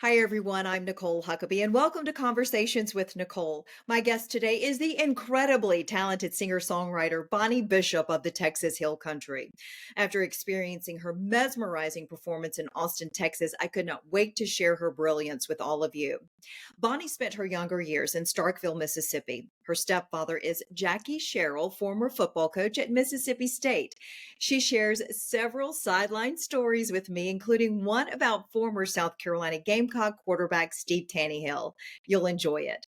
Hi, everyone. I'm Nicole Huckabee, and welcome to Conversations with Nicole. My guest today is the incredibly talented singer songwriter Bonnie Bishop of the Texas Hill Country. After experiencing her mesmerizing performance in Austin, Texas, I could not wait to share her brilliance with all of you. Bonnie spent her younger years in Starkville, Mississippi. Her stepfather is Jackie Sherrill, former football coach at Mississippi State. She shares several sideline stories with me, including one about former South Carolina Gamecock quarterback Steve Taneyhill. You'll enjoy it.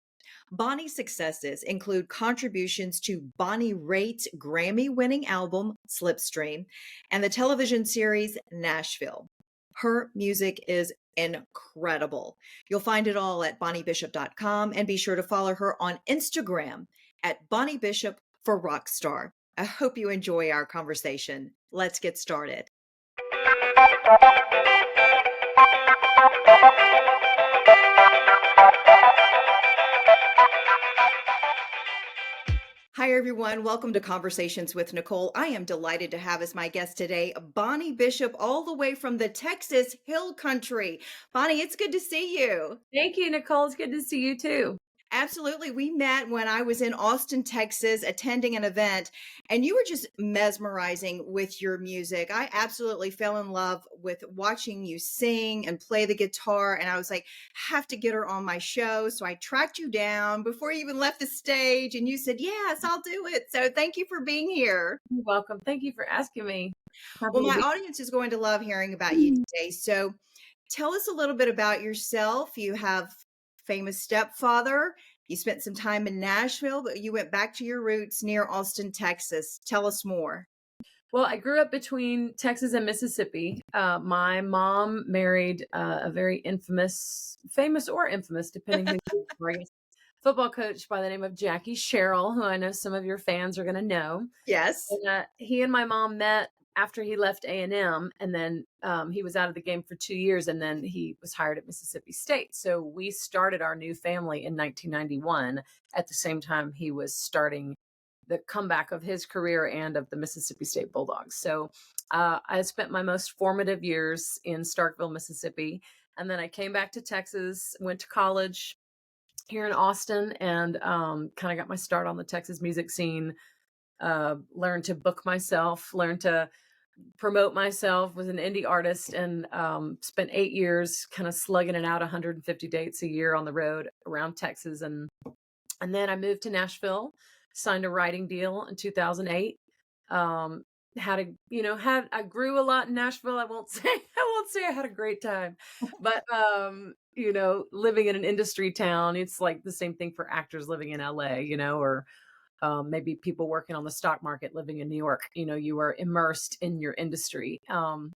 Bonnie's successes include contributions to Bonnie Raitt's Grammy-winning album, Slipstream, and the television series Nashville. Her music is incredible. You'll find it all at bonniebishop.com, and be sure to follow her on Instagram at Bonnie Bishop for Rockstar. I hope you enjoy our conversation. Let's get started. Hi, everyone. Welcome to Conversations with Nicole. I am delighted to have as my guest today Bonnie Bishop, all the way from the Texas Hill Country. Bonnie, it's good to see you. Thank you, Nicole. It's good to see you too. Absolutely. We met when I was in Austin, Texas, attending an event, and you were just mesmerizing with your music. I absolutely fell in love with watching you sing and play the guitar. And I was like, have to get her on my show. So I tracked you down before you even left the stage, and you said, yes, I'll do it. So thank you for being here. You're welcome. Thank you for asking me. Well, Happy to my be. audience is going to love hearing about you today. So tell us a little bit about yourself. You have famous stepfather. You spent some time in Nashville, but you went back to your roots near Austin, Texas. Tell us more. Well, I grew up between Texas and Mississippi. My mom married a very famous or infamous, depending who you are, football coach by the name of Jackie Sherrill, who I know some of your fans are going to know. Yes. And, he and my mom met after he left A&M, and then he was out of the game for 2 years, and then he was hired at Mississippi State. So we started our new family in 1991 at the same time he was starting the comeback of his career and of the Mississippi State Bulldogs. So I spent my most formative years in Starkville, Mississippi, and then I came back to Texas, went to college here in Austin, and kind of got my start on the Texas music scene. Learned to book myself, learned to promote myself, was an indie artist, and spent 8 years kind of slugging it out 150 dates a year on the road around Texas. And then I moved to Nashville, signed a writing deal in 2008. I grew a lot in Nashville. I won't say I had a great time, but living in an industry town, it's like the same thing for actors living in LA, or maybe people working on the stock market living in New York. You are immersed in your industry.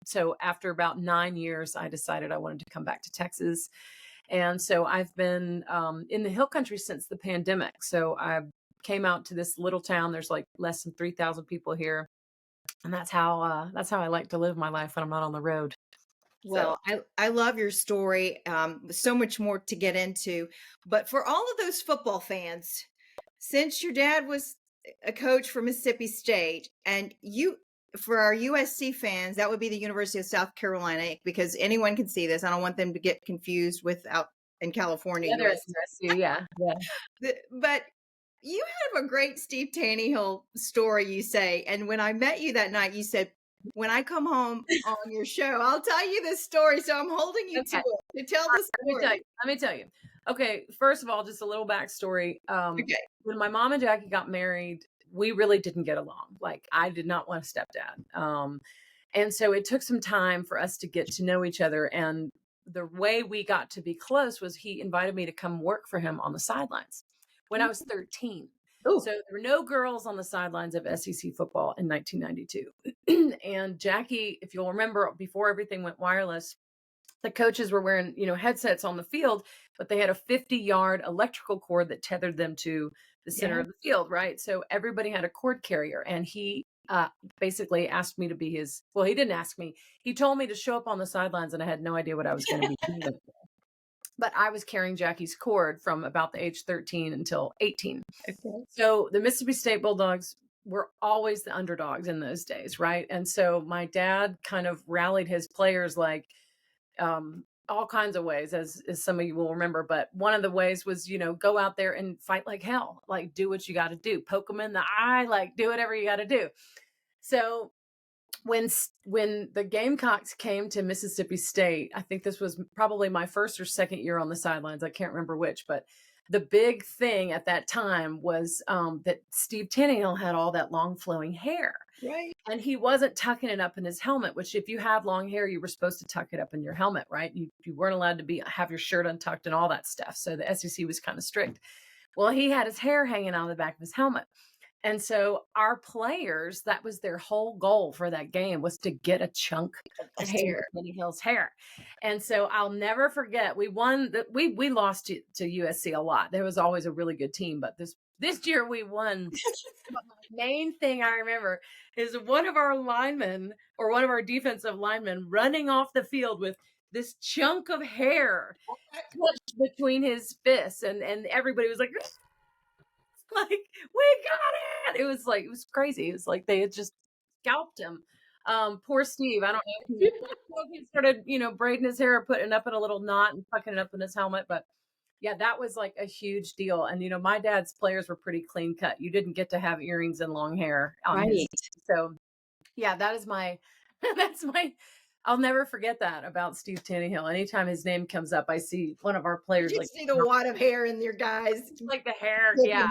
So after about 9 years, I decided I wanted to come back to Texas. And so I've been in the Hill Country since the pandemic. So I came out to this little town. There's like less than 3,000 people here. And that's how I like to live my life when I'm not on the road. So Well, I love your story. So much more to get into. But for all of those football fans, since your dad was a coach for Mississippi State, and for our USC fans, that would be the University of South Carolina, because anyone can see this. I don't want them to get confused with out in California, yeah, there is USC. yeah. But you have a great Steve Taneyhill story, you say. And when I met you that night, you said, when I come home on your show, I'll tell you this story. So I'm holding you to Okay. it, to tell the story. Let me tell you. Okay, first of all, just a little backstory. Okay. When my mom and Jackie got married, we really didn't get along. Like, I did not want a stepdad. And so it took some time for us to get to know each other. And the way we got to be close was he invited me to come work for him on the sidelines when I was 13. Oh, So there were no girls on the sidelines of SEC football in 1992. And Jackie, if you'll remember, before everything went wireless, the coaches were wearing, headsets on the field, but they had a 50-yard electrical cord that tethered them to the center yeah. of the field, right? So everybody had a cord carrier, and he basically asked me to be his. Well, he didn't ask me. He told me to show up on the sidelines, and I had no idea what I was going to be doing. But I was carrying Jackie's cord from about the age 13 until 18. Okay. So the Mississippi State Bulldogs were always the underdogs in those days, right? And so my dad kind of rallied his players like, all kinds of ways, as some of you will remember. But one of the ways was, go out there and fight like hell, like do what you got to do, poke them in the eye, like do whatever you got to do. So when the Gamecocks came to Mississippi State, I think this was probably my first or second year on the sidelines. I can't remember which, but the big thing at that time was that Steve Taneyhill had all that long flowing hair. Right. And he wasn't tucking it up in his helmet, which if you had long hair, you were supposed to tuck it up in your helmet, right? You weren't allowed to have your shirt untucked and all that stuff. So the SEC was kind of strict. Well, he had his hair hanging out of the back of his helmet. And so our players, that was their whole goal for that game, was to get a chunk of Steve Hill's hair. And so I'll never forget, we won we lost to USC a lot. There was always a really good team, but this year we won. But my main thing I remember is one of our linemen, or one of our defensive linemen, running off the field with this chunk of hair clutched between his fists, and everybody was like, like, we got it. It was crazy. It was like they had just scalped him. Poor Steve. I don't know if he started, braiding his hair or putting it up in a little knot and tucking it up in his helmet, but yeah, that was like a huge deal. And my dad's players were pretty clean cut. You didn't get to have earrings and long hair on his. So yeah, that is my that's my I'll never forget that about Steve Taneyhill. Anytime his name comes up, I see one of our players You see the wad of hair in your guys. like the hair. Yeah.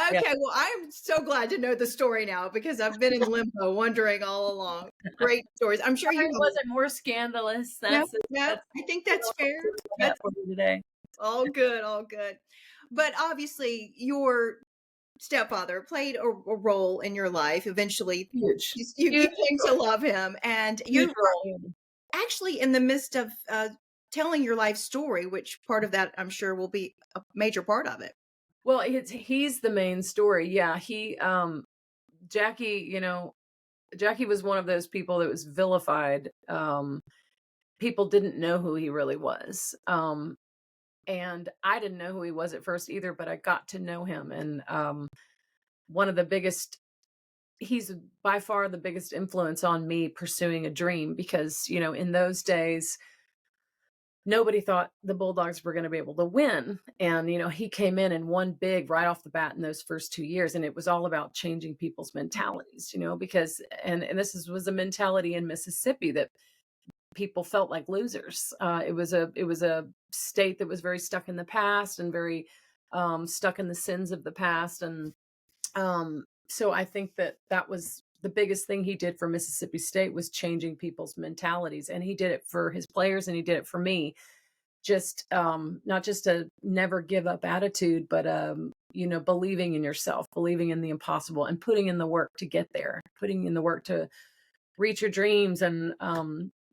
Okay, well, I'm so glad to know the story now because I've been in limbo wondering all along. Great stories. I'm sure you wasn't more scandalous. I think that's fair. That's today. All good, all good. But obviously your stepfather played a role in your life. Eventually Huge. You came to love him, and you were actually in the midst of telling your life story, which part of that I'm sure will be a major part of it. Well, he's the main story. Yeah, Jackie, Jackie was one of those people that was vilified. People didn't know who he really was. And I didn't know who he was at first either, but I got to know him. And he's by far the biggest influence on me pursuing a dream, because, in those days, nobody thought the Bulldogs were going to be able to win. And, he came in and won big right off the bat in those first 2 years. And it was all about changing people's mentalities, because, and this was a mentality in Mississippi that people felt like losers. It was a state that was very stuck in the past and very stuck in the sins of the past. And so I think that was the biggest thing he did for Mississippi State, was changing people's mentalities. And he did it for his players, and he did it for me. Just not just a never give up attitude, but believing in yourself, believing in the impossible, and putting in the work to get there, putting in the work to reach your dreams, and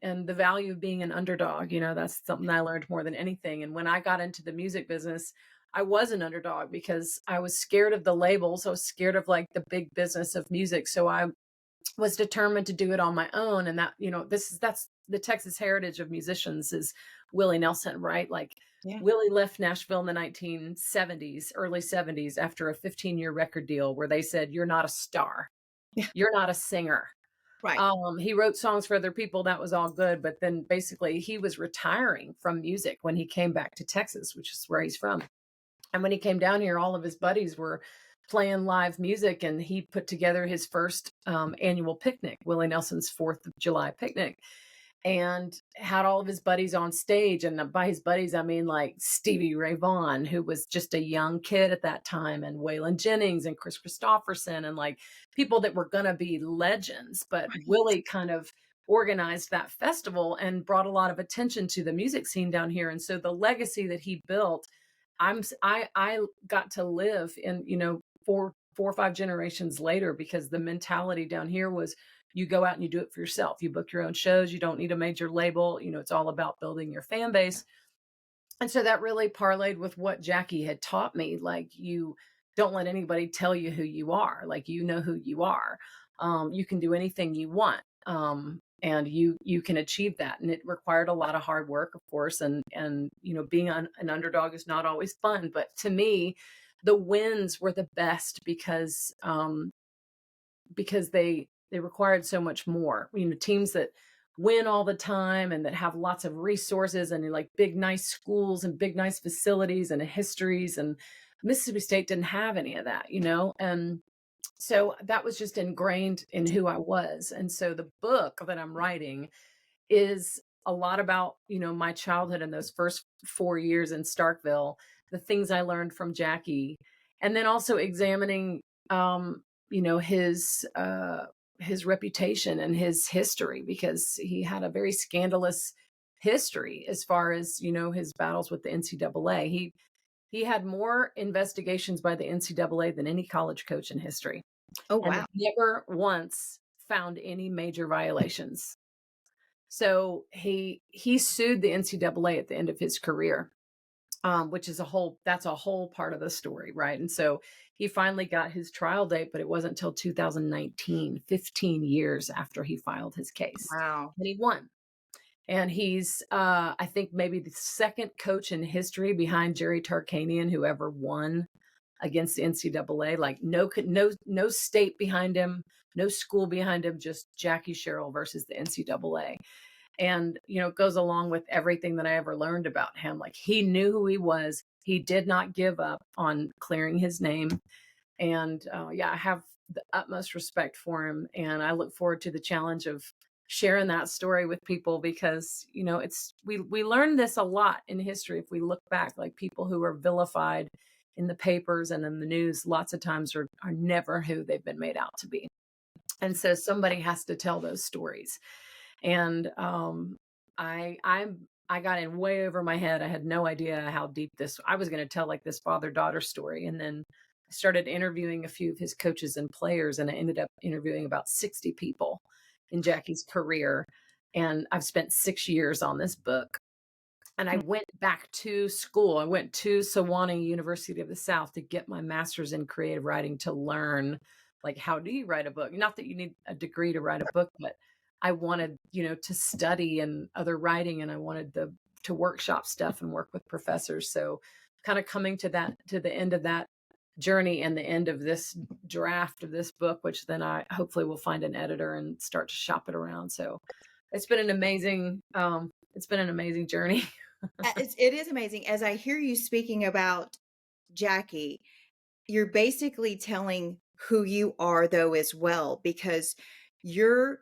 the value of being an underdog. That's something I learned more than anything. And when I got into the music business, I was an underdog because I was scared of the labels. I was scared of like the big business of music. So I was determined to do it on my own. And that, that's the Texas heritage of musicians, is Willie Nelson, right? Like Willie left Nashville in the 1970s, early 70s, after a 15-year record deal where they said, "You're not a star. You're not a singer." Right. He wrote songs for other people. That was all good. But then basically he was retiring from music when he came back to Texas, which is where he's from. And when he came down here, all of his buddies were playing live music, and he put together his first annual picnic, Willie Nelson's 4th of July picnic, and had all of his buddies on stage. And by his buddies, I mean like Stevie Ray Vaughan, who was just a young kid at that time, and Waylon Jennings and Chris Christopherson, and like people that were going to be legends. But Willie kind of organized that festival and brought a lot of attention to the music scene down here. And so the legacy that he built, I got to live in, 4 or 5 generations later, because the mentality down here was, you go out and you do it for yourself. You book your own shows. You don't need a major label. It's all about building your fan base. And so that really parlayed with what Jackie had taught me. Like, you don't let anybody tell you who you are. Like, you know who you are. You can do anything you want. And you can achieve that. And it required a lot of hard work, of course. And being an underdog is not always fun. But to me, the wins were the best because they required so much more. Teams that win all the time and that have lots of resources and like big nice schools and big nice facilities and histories, and Mississippi State didn't have any of that, and so that was just ingrained in who I was. And so the book that I'm writing is a lot about, my childhood and those first 4 years in Starkville, the things I learned from Jackie, and then also examining, you know, his, uh, his reputation and his history, because he had a very scandalous history as far as, his battles with the NCAA. He had more investigations by the NCAA than any college coach in history, Oh, and wow. never once found any major violations. So he sued the NCAA at the end of his career, which is that's a whole part of the story, right? And so he finally got his trial date, but it wasn't until 2019, 15 years after he filed his case, Wow. and he won. And he's, I think, maybe the second coach in history behind Jerry Tarkanian who ever won against the NCAA. Like no state behind him, no school behind him, just Jackie Sherrill versus the NCAA. And, it goes along with everything that I ever learned about him. Like, he knew who he was. He did not give up on clearing his name. And yeah, I have the utmost respect for him. And I look forward to the challenge of sharing that story with people, because, we learn this a lot in history. If we look back, like people who are vilified in the papers and in the news, lots of times are never who they've been made out to be. And so somebody has to tell those stories. And I got in way over my head. I had no idea how deep this. I was going to tell like this father-daughter story, and then I started interviewing a few of his coaches and players, and I ended up interviewing about 60 people in Jackie's career. And I've spent 6 years on this book. And I went back to school. I went to Sewanee University of the South to get my master's in creative writing, to learn, like, how do you write a book? Not that you need a degree to write a book, but I wanted, to study and other writing, and I wanted to workshop stuff and work with professors. So kind of coming to the end of that journey and the end of this draft of this book, which then I hopefully will find an editor and start to shop it around. So it's been an amazing journey. It is amazing. As I hear you speaking about Jackie, you're basically telling who you are, though, as well, because you're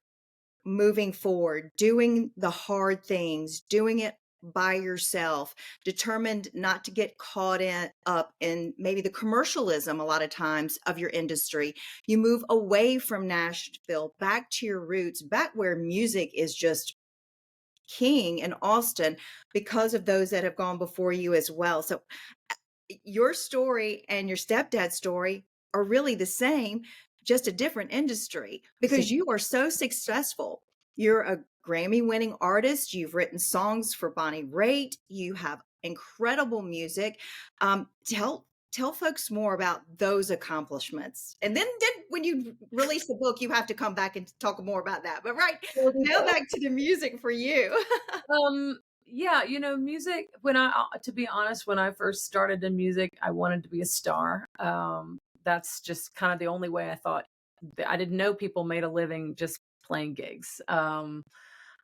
moving forward, doing the hard things, doing it by yourself, determined not to get caught up in maybe the commercialism a lot of times of your industry. You move away from Nashville, back to your roots, back where music is just king in Austin, because of those that have gone before you as well. So your story and your stepdad's story are really the same, just a different industry, because you are so successful. You're a Grammy-winning artist. You've written songs for Bonnie Raitt. You have incredible music. Tell folks more about those accomplishments, and then when you release the book, you have to come back and talk more about that. But right now, back to the music for you. Yeah, music, when to be honest, when I first started in music, I wanted to be a star. That's just kind of the only way I thought. I didn't know people made a living just playing gigs.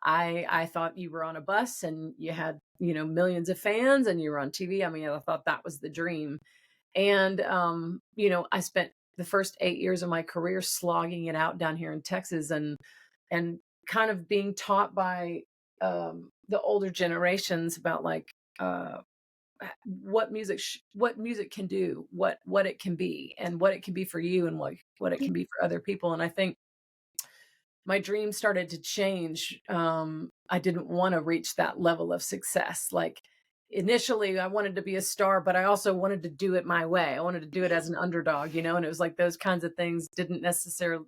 I thought you were on a bus and you had, millions of fans and you were on TV. I mean, I thought that was the dream. And, I spent the first 8 years of my career slogging it out down here in Texas, and kind of being taught by, the older generations about like, what music can do, what it can be, and what it can be for you, and what it can be for other people. And I think my dream started to change. I didn't want to reach that level of success. Like, initially, I wanted to be a star, but I also wanted to do it my way. I wanted to do it as an underdog, and it was like those kinds of things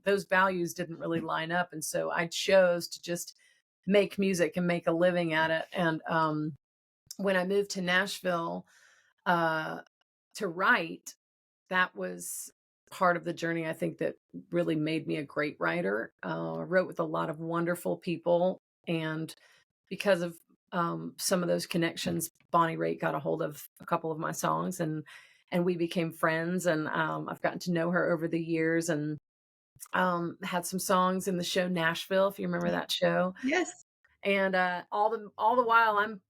those values didn't really line up. And so I chose to just make music and make a living at it. And when I moved to Nashville uh, to write, that was part of the journey, I think, that really made me a great writer. I wrote with a lot of wonderful people, and because of some of those connections, Bonnie Raitt got a hold of a couple of my songs, and we became friends. And I've gotten to know her over the years, and had some songs in the show Nashville, if you remember that show. Yes. And all the while I'm,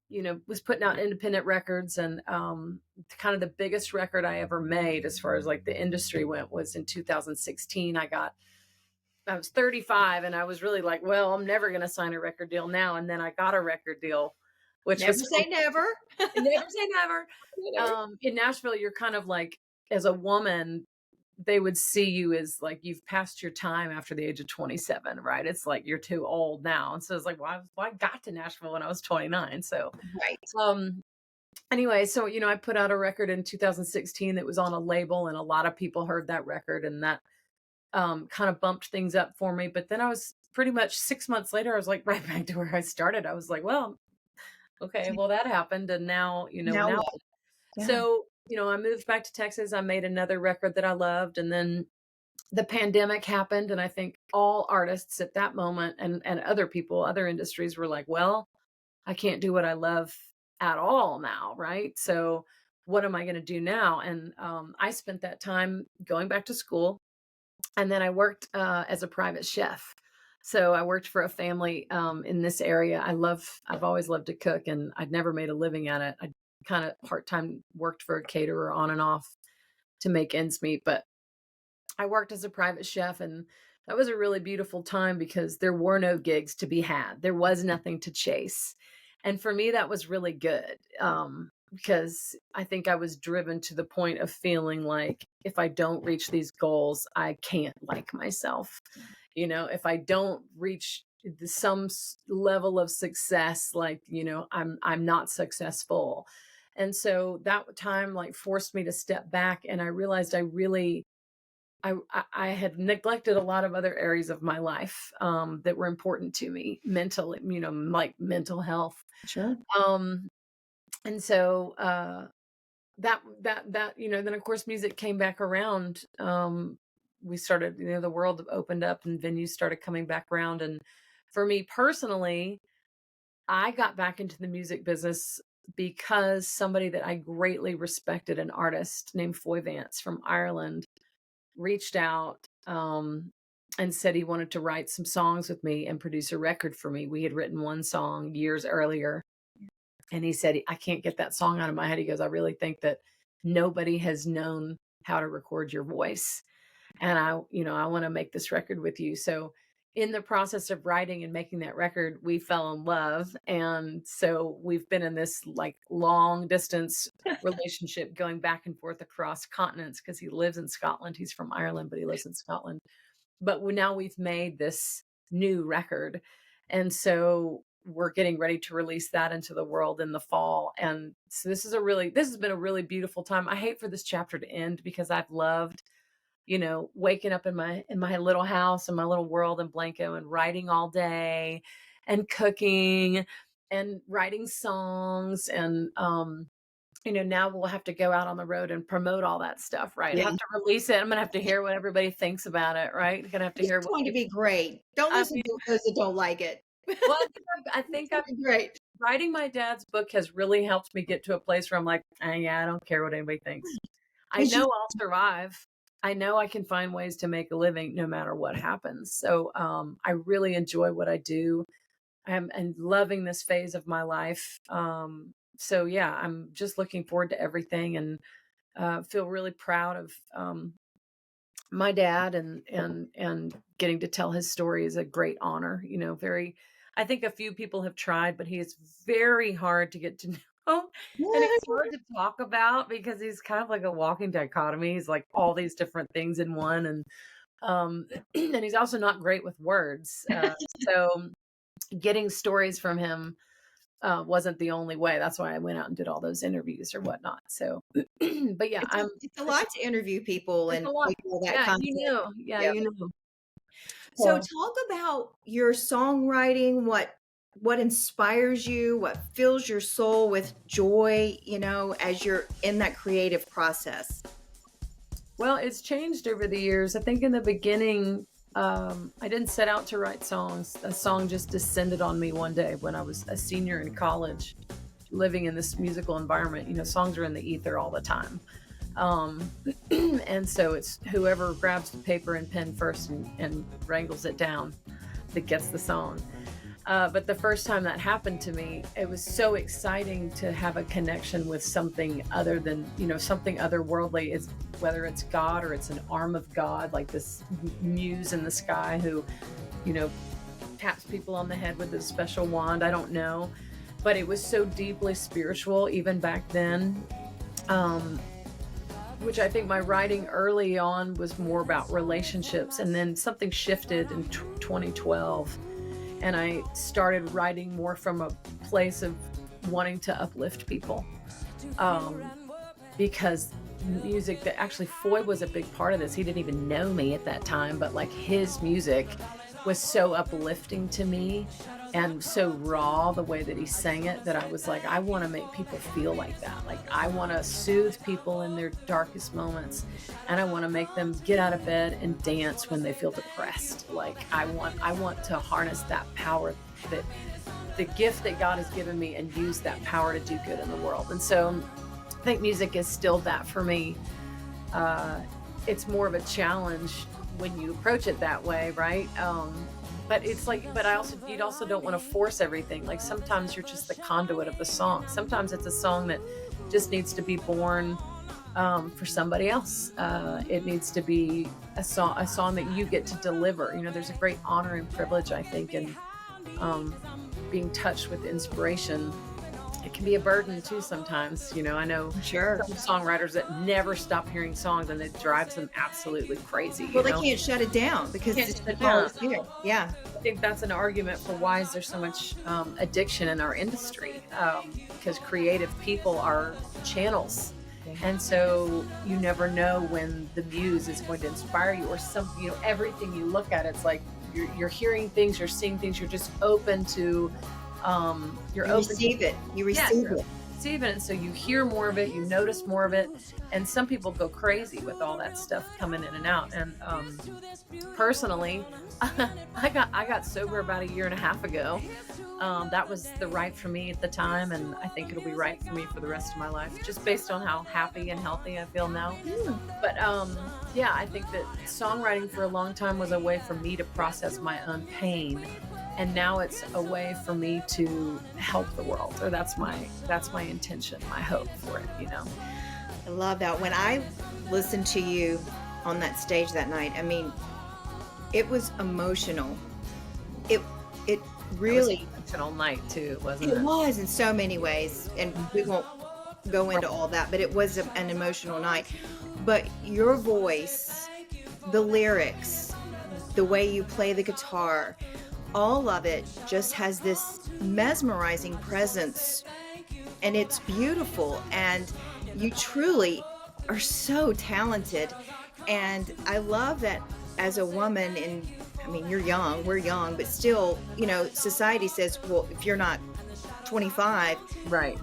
was putting out independent records, and kind of the biggest record I ever made as far as like the industry went was in 2016. I was 35, and I was really like, well, I'm never going to sign a record deal now. And then I got a record deal, which Never was say never. never say never. Never. In Nashville, you're kind of like, as a woman, they would see you as like you've passed your time after the age of 27, right? It's like you're too old now. And so it's like, well, I got to Nashville when I was 29. So, Right. anyway, so I put out a record in 2016 that was on a label, and a lot of people heard that record, and that kind of bumped things up for me. But then I was pretty much 6 months later, I was like right back to where I started. I was like, well, okay, well, that happened, and now, Now now. what? Yeah. So, I moved back to Texas. I made another record that I loved, and then the pandemic happened, and I think all artists at that moment, and other people, other industries, were like, well, I can't do what I love at all now, right? So what am I going to do now? And I spent that time going back to school, and then I worked as a private chef. So I worked for a family in this area. I've always loved to cook, and I'd never made a living at it. I kind of part-time worked for a caterer on and off to make ends meet, but I worked as a private chef, and that was a really beautiful time because there were no gigs to be had. There was nothing to chase. And for me, that was really good, because I think I was driven to the point of feeling like if I don't reach these goals, I can't like myself. If I don't reach some level of success, like, I'm not successful. And so that time like forced me to step back, and I realized I had neglected a lot of other areas of my life that were important to me mentally, like mental health. Sure. And so then of course music came back around. We started, the world opened up and venues started coming back around. And for me personally, I got back into the music business because somebody that I greatly respected, an artist named Foy Vance from Ireland, reached out and said he wanted to write some songs with me and produce a record for me. We had written one song years earlier, and he said, I can't get that song out of my head. He goes, I really think that nobody has known how to record your voice, and I want to make this record with you. So in the process of writing and making that record, we fell in love. And so we've been in this like long distance relationship, going back and forth across continents, because he lives in Scotland. He's from Ireland, but he lives in Scotland. But now we've made this new record. And so we're getting ready to release that into the world in the fall. And so this has been a really beautiful time. I hate for this chapter to end, because I've loved waking up in my little house, in my little world in Blanco, and writing all day and cooking and writing songs. And, now we'll have to go out on the road and promote all that stuff, right? I Yeah. have to release it. I'm going to have to hear what everybody thinks about it, right? I'm going to have to hear It's what going to people, be great. Don't I listen mean, to those that don't like it. well, I It's think gonna be great. writing my dad's book has really helped me get to a place where I'm like, yeah, I don't care what anybody thinks. I 'Cause know you I'll survive. I know I can find ways to make a living no matter what happens. So I really enjoy what I do. I'm loving this phase of my life. So yeah, I'm just looking forward to everything, and feel really proud of my dad, and getting to tell his story is a great honor. I think a few people have tried, but he is very hard to get to know. And he's hard to talk about because he's kind of like a walking dichotomy. He's like all these different things in one. And and he's also not great with words. So getting stories from him wasn't the only way. That's why I went out and did all those interviews or whatnot. So but yeah, It's a lot to interview people it's and a lot. all that Yeah, content. Yeah, Yeah. know. So So talk about your songwriting, what inspires you, what fills your soul with joy, as you're in that creative process. well, it's changed over the years. I think in the beginning, I didn't set out to write songs. A song just descended on me one day when I was a senior in college, living in this musical environment. Songs are in the ether all the time. Um, and so it's whoever grabs the paper and pen first and wrangles it down that gets the song. But the first time that happened to me, it was so exciting to have a connection with something other than, something otherworldly, is whether it's God or it's an arm of God, like this muse in the sky who, you know, taps people on the head with a special wand. I don't know. But it was so deeply spiritual even back then. Um, which I think my writing early on was more about relationships. And then something shifted in 2012. And I started writing more from a place of wanting to uplift people. Um, because music that actually Foy was a big part of this. He didn't even know me at that time, but like his music was so uplifting to me and so raw the way that he sang it that I was like, I want to make people feel like that. Like I want to soothe people in their darkest moments, and I want to make them get out of bed and dance when they feel depressed. Like I want to harness that power, that the gift that God has given me, and use that power to do good in the world. And so I think music is still that for me. It's more of a challenge when you approach it that way, right? But it's like, but you also don't want to force everything. Like sometimes you're just the conduit of the song. Sometimes it's a song that just needs to be born for somebody else. It needs to be a song that you get to deliver. There's a great honor and privilege, I think, in being touched with inspiration. It can be a burden too sometimes. I know Sure. some songwriters that never stop hearing songs, and it drives them absolutely crazy. Well, they can't shut it down because Can't it's shut it always down. there. Yeah. I think that's an argument for why is there so much addiction in our industry, because creative people are channels. And so you never know when the muse is going to inspire you, or everything you look at, it's like you're hearing things, you're seeing things, you're just open to you're You open receive it. You receive it. receive it, and so you hear more of it, you notice more of it. And some people go crazy with all that stuff coming in and out. And personally, I got sober about 1.5 years ago. That was the right for me at the time, and I think it'll be right for me for the rest of my life, just based on how happy and healthy I feel now. But yeah, I think that songwriting for a long time was a way for me to process my own pain, and now it's a way for me to help the world. Or that's my intention, my hope for it. I love that. When I listened to you on that stage that night, I mean, it was emotional. It really, It was an emotional night too, wasn't it? it was in so many ways, and we won't go into all that, but it was an emotional night. But your voice, the lyrics, the way you play the guitar, all of it just has this mesmerizing presence, and it's beautiful, and you truly are so talented. And I love that as a woman, and I mean, you're young, we're young, but still, society says, well, if you're not 25, Right.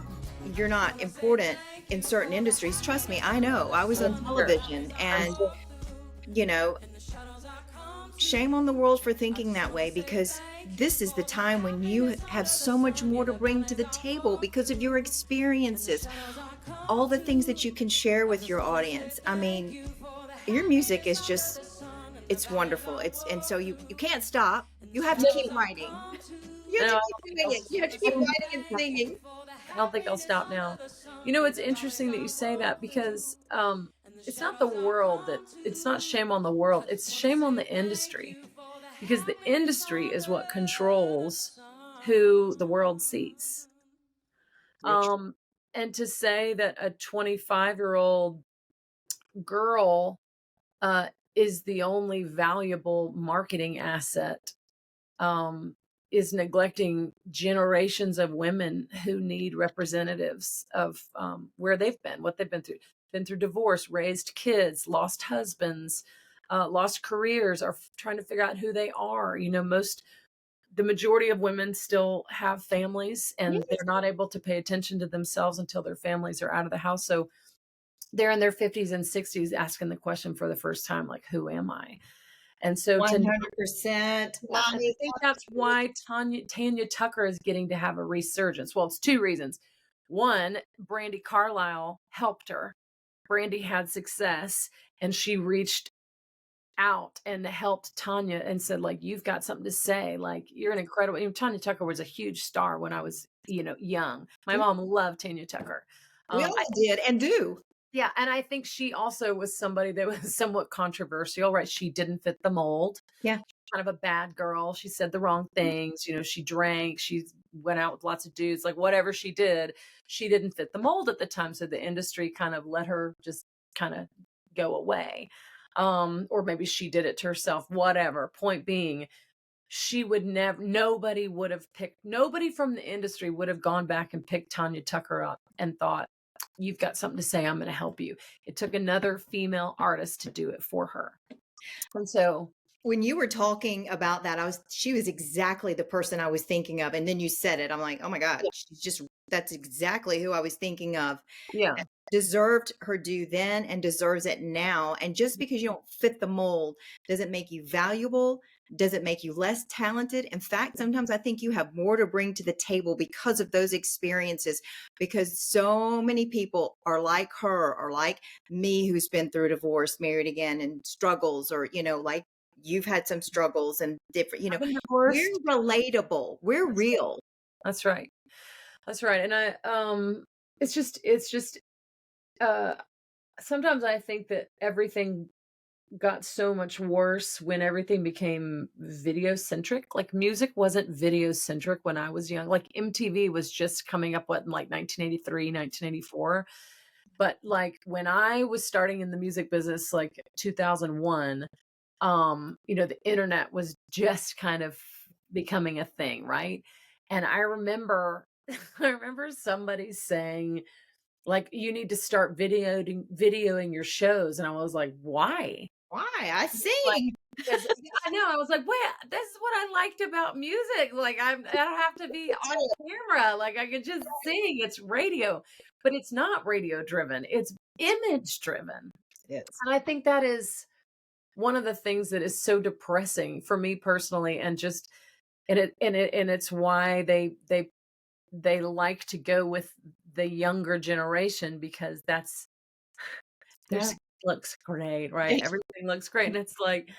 you're not important in certain industries. Trust me, I know. I was on Sure. television, and Sure. you know, shame on the world for thinking that way, because this is the time when you have so much more to bring to the table because of your experiences, all the things that you can share with your audience. I mean, your music is just, it's wonderful. And so you can't stop. You have to keep writing. You have No, to keep doing it. You have to keep writing and singing. I don't think I'll stop now. It's interesting that you say that, because it's not the world it's not shame on the world. It's shame on the industry, because the industry is what controls who the world sees. Rich. And to say that a 25-year-old girl is the only valuable marketing asset, um, is neglecting generations of women who need representatives of where they've been, what they've been through divorce, raised kids, lost husbands, lost careers, are trying to figure out who they are. The majority of women still have families, and Yes. they're not able to pay attention to themselves until their families are out of the house. So they're in their 50s and 60s asking the question for the first time, like, who am I? And so to 100%. Yeah, and I think that's why Tanya Tucker is getting to have a resurgence. Well, it's two reasons. One, Brandy Carlisle helped her. Brandy had success, and she reached out and helped Tanya and said, like, "You've got something to say. Like, you're an incredible." Tanya Tucker was a huge star when I was, young. My Yeah, mom loved Tanya Tucker. we I all did and do. Yeah, and I think she also was somebody that was somewhat controversial, right? She didn't fit the mold. Yeah. Kind of a bad girl. She said the wrong things. She drank. She went out with lots of dudes. Like whatever she did, she didn't fit the mold at the time. So the industry kind of let her just kind of go away. Or maybe she did it to herself. Whatever. Point being, she would never. Nobody from the industry would have gone back and picked Tanya Tucker up and thought, "You've got something to say. I'm going to help you." It took another female artist to do it for her. And so When you were talking about that, she was exactly the person I was thinking of. And then you said it. I'm like, oh my God, that's exactly who I was thinking of. yeah, Deserved her due then and deserves it now. And just because you don't fit the mold doesn't make you valuable, doesn't make you less talented. In fact, sometimes I think you have more to bring to the table because of those experiences, because so many people are like her or like me who's been through divorce, married again, and struggles, or, like you've had some struggles and different, I've been we're divorced. relatable, we're That's right. real. That's right. That's right. And it's just uh sometimes I think that everything got so much worse when everything became video centric. Like music wasn't video centric when I was young. Like MTV was just coming up in like 1983, 1984. But like when I was starting in the music business, like 2001, the internet was just kind of becoming a thing, right? And I remember I remember somebody saying, like, "You need to start videoing your shows." And I was like, "Why?" Why? I Like, sing. because I know, I was like, "Wait, this is what I liked about music. Like, I don't have to be on camera. Like, I could just sing. It's radio." But it's not radio driven. It's image driven. Yes. And I think that is one of the things that is so depressing for me personally, and just and it's why they like to go with the younger generation, because their Yeah. skin looks great, right? Everything looks great, and it's like,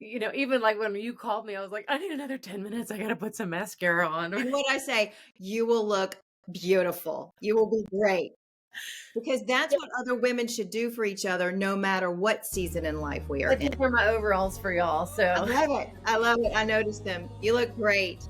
even like when you called me, I was like, "I need another 10 minutes. I gotta put some mascara on." And what I say, you will look beautiful. You will be great. Because that's what other women should do for each other, no matter what season in life we are I in. took care of my overalls for y'all, I so love it. I love it. I noticed them. You look great.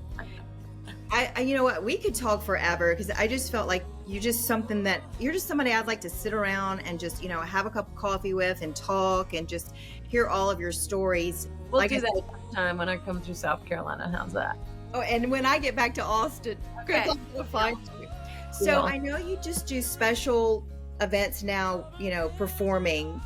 You know what? We could talk forever because I just felt like you're just somebody I'd like to sit around and just, have a cup of coffee with and talk and just hear all of your stories. we'll Like I do that said, next time when I come through South Carolina. How's that? oh, and when I get back to Austin, Okay. because I'm gonna find you. So Yeah. I know you just do special events now, performing.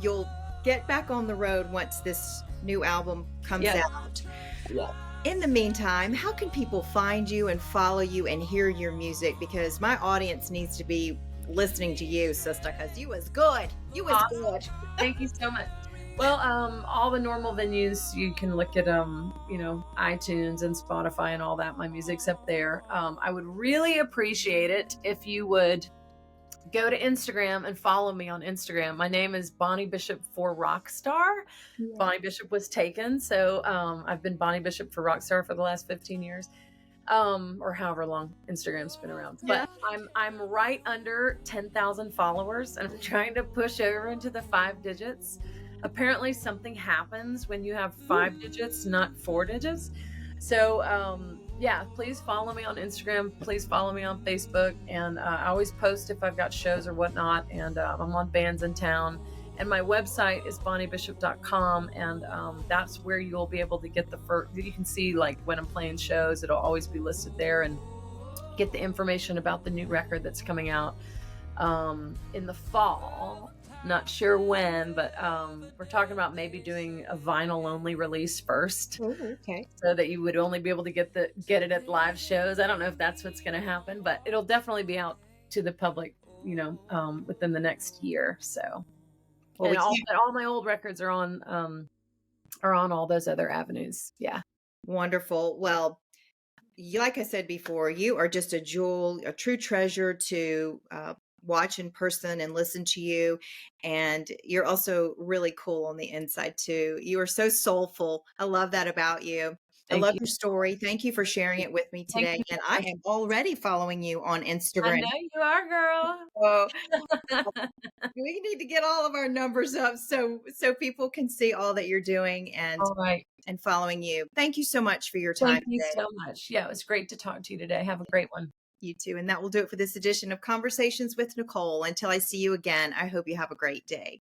You'll get back on the road once this new album comes Yeah. out. Yeah. In the meantime, how can people find you and follow you and hear your music? Because my audience needs to be listening to you, sister, because you was good. You was Awesome. good. Thank you so much. Well, all the normal venues you can look at, iTunes and Spotify and all that. My music's up there. I would really appreciate it if you would go to Instagram and follow me on Instagram. My name is Bonnie Bishop for Rockstar. Yeah. Bonnie Bishop was taken, so I've been Bonnie Bishop for Rockstar for the last 15 years. Or however long Instagram's been around. Yeah. But I'm right under 10,000 followers, and I'm trying to push over into the 5 digits. Apparently something happens when you have 5 digits, not 4 digits. So yeah, please follow me on Instagram. Please follow me on Facebook. And I always post if I've got shows or whatnot. And I'm on bands in town. And my website is bonniebishop.com. And that's where you'll be able to get you can see like when I'm playing shows, it'll always be listed there, and get the information about the new record that's coming out in the fall. Not sure when, but we're talking about maybe doing a vinyl only release first. Oh, okay. So that you would only be able to get it at live shows. I don't know if that's what's going to happen, but it'll definitely be out to the public, within the next year. So, Well, and all my old records are on all those other avenues. Yeah. wonderful. Well, like I said before, you are just a jewel, a true treasure to watch in person and listen to you. And you're also really cool on the inside too. You are so soulful. I love that about you. I Thank love you. your story. Thank you for sharing it with me Thank today. you And so I much. am already following you on I Instagram. know you are, girl. So we need to get all of our numbers up so people can see all that you're doing All right. and following you. Thank you so much for your time Thank you today. so much. Yeah, it was great to talk to you today. Have a great one. You too. And that will do it for this edition of Conversations with Nicole. Until I see you again, I hope you have a great day.